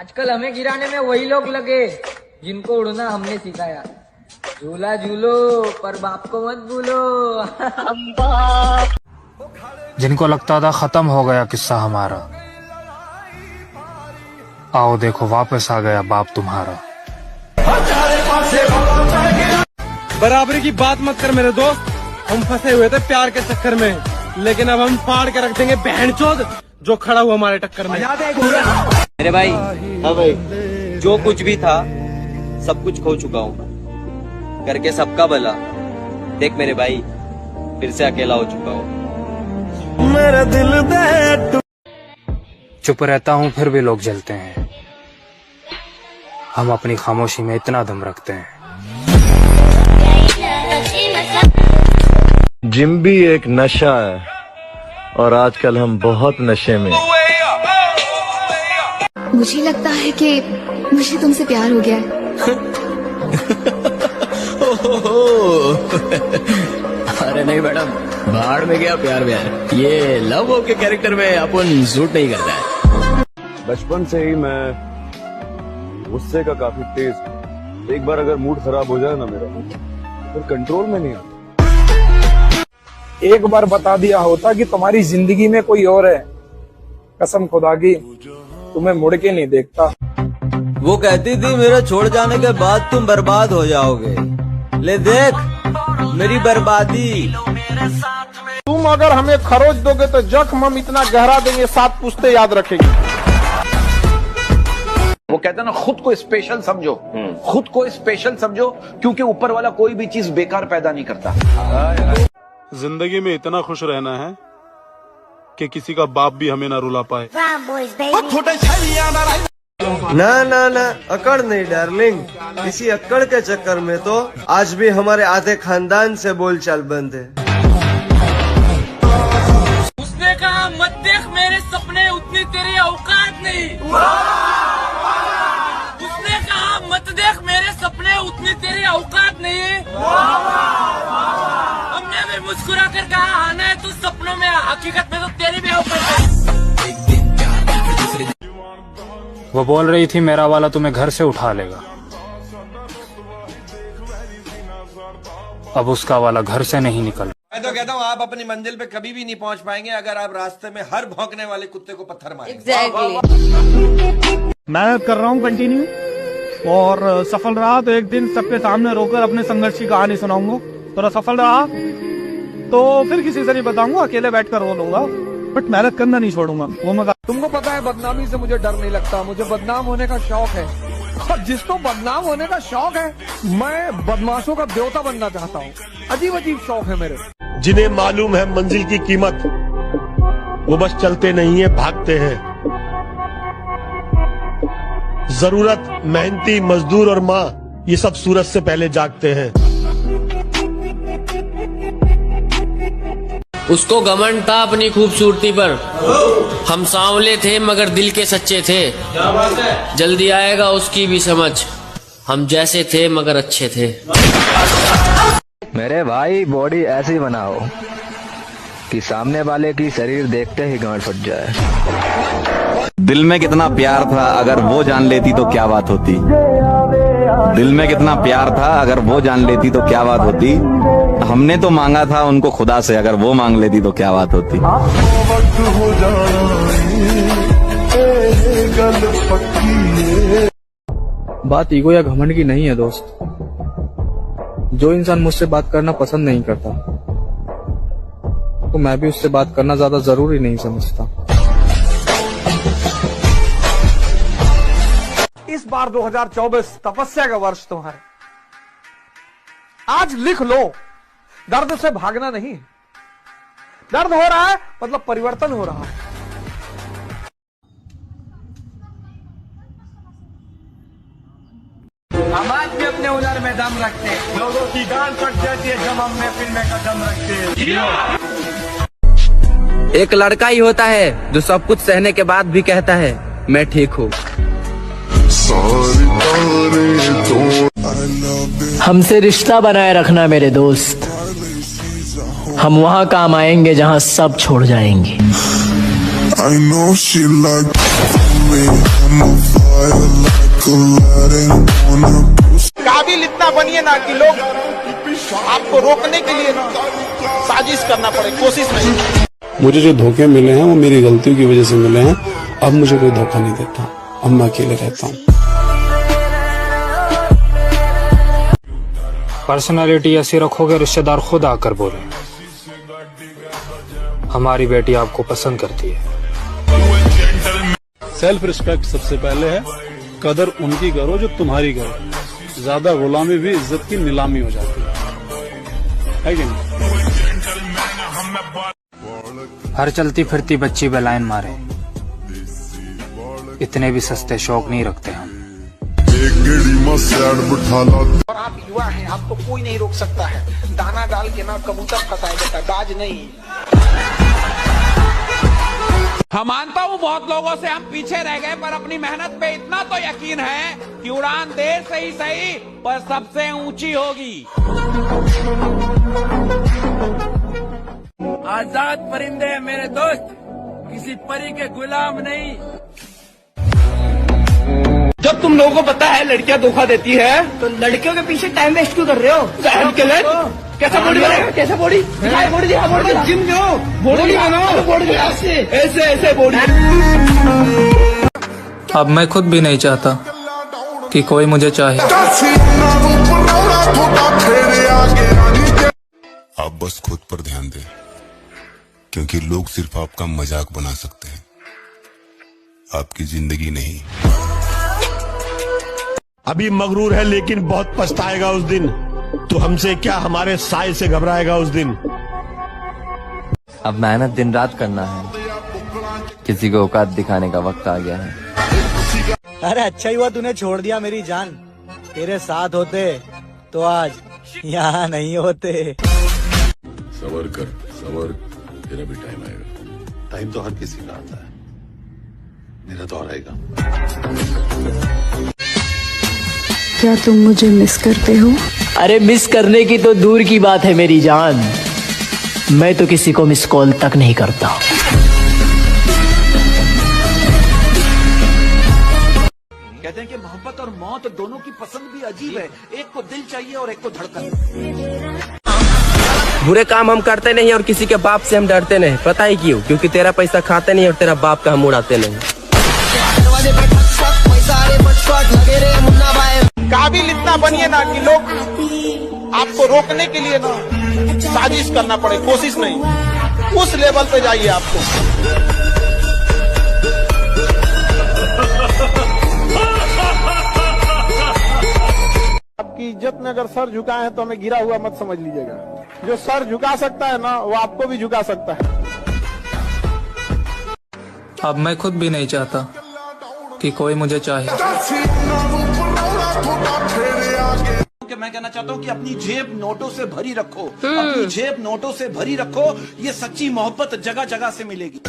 आजकल हमें गिराने में वही लोग लगे जिनको उड़ना हमने सिखाया। झूला झूलो पर बाप को मत भूलो। जिनको लगता था खत्म हो गया किस्सा हमारा, आओ देखो वापस आ गया बाप तुम्हारा। बराबरी की बात मत कर मेरे दोस्त, हम फंसे हुए थे प्यार के चक्कर में, लेकिन अब हम फाड़ के रख देंगे बहनचोद जो खड़ा हुआ हमारे टक्कर में। मेरे भाई, हाँ भाई, जो कुछ भी था सब कुछ खो चुका हूँ, करके सबका भला। देख मेरे भाई, फिर से अकेला हो चुका हूँ। मेरा दिल दे चुप रहता हूँ फिर भी लोग जलते हैं, हम अपनी खामोशी में इतना दम रखते हैं। जिम भी एक नशा है और आजकल हम बहुत नशे में। मुझे लगता है कि मुझे तुमसे प्यार हो गया है। अरे नहीं मैडम, बाहर में गया प्यार व्यार, ये लव हो के कैरेक्टर में अपन सूट नहीं करता है। बचपन से ही मैं गुस्से का काफी तेज हूं। एक बार अगर मूड खराब हो जाए ना मेरा, फिर कंट्रोल में नहीं आता। एक बार बता दिया होता कि तुम्हारी जिंदगी में कोई और है, कसम खुदा की तुम्हें मुड़ के नहीं देखता। वो कहती थी मेरे छोड़ जाने के बाद तुम बर्बाद हो जाओगे, ले देख मेरी बर्बादी। तुम अगर हमें खरोच दोगे तो जख्म हम इतना गहरा देंगे 7 पुश्ते याद रखेंगे। वो कहता ना, खुद को स्पेशल समझो, खुद को स्पेशल समझो, क्योंकि ऊपर वाला कोई भी चीज बेकार पैदा नहीं करता। जिंदगी में इतना खुश रहना है कि किसी का बाप भी हमें ना रुला पाए। ना ना ना, अकड़ नहीं डार्लिंग, इसी अकड़ के चक्कर में तो आज भी हमारे आधे खानदान से बोलचाल बंद है। उसने कहा मत देख मेरे सपने, उतनी तेरी औकात नहीं। उसने कहा मत देख मेरे सपने, उतनी तेरी औकात नहीं। हमने भी मुस्कुरा कर कहा आना है तू सपनों में, हकीकत में तो तेरी भी औकात है। वो बोल रही थी मेरा वाला तुम्हें घर से उठा लेगा, अब उसका वाला घर से नहीं निकल। मैं तो कहता हूँ आप अपनी मंजिल पे कभी भी नहीं पहुँच पाएंगे अगर आप रास्ते में हर भौंकने वाले कुत्ते को पत्थर मारेंगे। मेहनत कर रहा हूँ कंटिन्यू, और सफल रहा तो एक दिन सबके सामने रोकर अपने संघर्ष की कहानी सुनाऊंगा। थोड़ा सफल रहा तो फिर किसी से नहीं बताऊंगा, अकेले बैठकर रो लूंगा, बट मेहनत करना नहीं छोड़ूंगा। वो मैं तुमको पता है बदनामी से मुझे डर नहीं लगता, मुझे बदनाम होने का शौक है, और जिसको बदनाम होने का शौक है, मैं बदमाशों का देवता बनना चाहता हूँ। अजीब अजीब शौक है मेरे। जिन्हें मालूम है मंजिल की कीमत, वो बस चलते नहीं है, भागते हैं। जरूरत, मेहनती मजदूर और माँ, ये सब सूरज से पहले जागते हैं। उसको घमंड था अपनी खूबसूरती पर, हम सांवले थे मगर दिल के सच्चे थे। जल्दी आएगा उसकी भी समझ, हम जैसे थे मगर अच्छे थे। मेरे भाई, बॉडी ऐसी बनाओ कि सामने वाले की शरीर देखते ही गांठ फट जाए। दिल में कितना प्यार था, अगर वो जान लेती तो क्या बात होती। दिल में कितना प्यार था, अगर वो जान लेती तो क्या बात होती। हमने तो मांगा था उनको खुदा से, अगर वो मांग लेती तो क्या बात होती। बात ईगो या घमंड की नहीं है दोस्त। जो इंसान मुझसे बात करना पसंद नहीं करता, तो मैं भी उससे बात करना ज्यादा जरूरी नहीं समझता। इस बार 2024 तपस्या का वर्ष तुम्हारा। आज लिख लो, दर्द से भागना नहीं, दर्द हो रहा है मतलब परिवर्तन हो रहा है। हम आज भी अपने हुनर में दम रखते हैं, लोगों की गांड फट जाती है जब हम महफिल में कदम रखते हैं। एक लड़का ही होता है जो सब कुछ सहने के बाद भी कहता है मैं ठीक हूँ। हमसे रिश्ता बनाए रखना मेरे दोस्त, हम वहाँ काम आएंगे जहाँ सब छोड़ जाएंगे। I know she like me, I'm a काबिल इतना बनिए ना कि लोग आपको रोकने के लिए ना साजिश करना पड़े, कोशिश नहीं। मुझे जो धोखे मिले हैं वो मेरी गलतियों की वजह से मिले हैं। अब मुझे कोई धोखा नहीं देता, अब मैं अकेले रहता हूँ। पर्सनालिटी ऐसी रखोगे रिश्तेदार खुद आकर बोले हमारी बेटी आपको पसंद करती है। सेल्फ रिस्पेक्ट सबसे पहले है, कदर उनकी करो जो तुम्हारी करो। ज्यादा गुलामी भी इज्जत की नीलामी हो जाती है कि नहीं? हर चलती फिरती बच्ची बेलाइन मारे, इतने भी सस्ते शौक नहीं रखते हम। और आप युवा हैं, आपको कोई नहीं रोक सकता है। दाना डाल के ना कबूतर फंसाया जाता है, बाज नहीं। हम मानता हूँ बहुत लोगों से हम पीछे रह गए, पर अपनी मेहनत पे इतना तो यकीन है कि उड़ान देर से ही सही पर सबसे ऊंची होगी। आजाद परिंदे हैं मेरे दोस्त, किसी परी के गुलाम नहीं। जब तुम लोगों को पता है लड़कियां धोखा देती है तो लड़कियों के पीछे टाइम वेस्ट क्यों कर रहे हो? कैसा बॉडी बनाएगा? कैसा बॉडी? बॉडी जिम जाओ, बॉडी बनाओ, बॉडी ऐसे ऐसे बॉडी। अब मैं खुद भी नहीं चाहता कि कोई मुझे चाहे। आप बस खुद पर ध्यान दें, क्योंकि लोग सिर्फ आपका मजाक बना सकते हैं, आपकी जिंदगी नहीं। अभी मगरूर है लेकिन बहुत पछताएगा उस दिन, तो हमसे क्या हमारे साय से घबराएगा उस दिन। अब मेहनत दिन रात करना है, किसी को औकात दिखाने का वक्त आ गया है। अरे अच्छा ही हुआ तूने छोड़ दिया मेरी जान, तेरे साथ होते तो आज यहाँ नहीं होते। सबर कर, सबर, तेरा भी टाइम आएगा। टाइम तो हर किसी का आता है, मेरा तो आएगा। क्या तुम मुझे मिस करते हो? अरे मिस करने की तो दूर की बात है मेरी जान, मैं तो किसी को मिस कॉल तक नहीं करता। कहते हैं कि मोहब्बत और मौत दोनों की पसंद भी अजीब है, एक को दिल चाहिए और एक को धड़कन। बुरे काम हम करते नहीं और किसी के बाप से हम डरते नहीं, पता ही क्यों? क्योंकि तेरा पैसा खाते नहीं और तेरा बाप का हम उड़ाते नहीं। काबिल इतना बनिए ना कि लोग आपको रोकने के लिए ना साजिश करना पड़े, कोशिश नहीं। उस लेवल पे जाइए आपको। आपकी इज्जत में अगर सर झुकाए हैं तो हमें गिरा हुआ मत समझ लीजिएगा। जो सर झुका सकता है ना वो आपको भी झुका सकता है। अब मैं खुद भी नहीं चाहता कि कोई मुझे चाहे। मैं कहना चाहता हूँ कि अपनी जेब नोटों से भरी रखो, अपनी जेब नोटों से भरी रखो। ये सच्ची मोहब्बत जगह जगह से मिलेगी।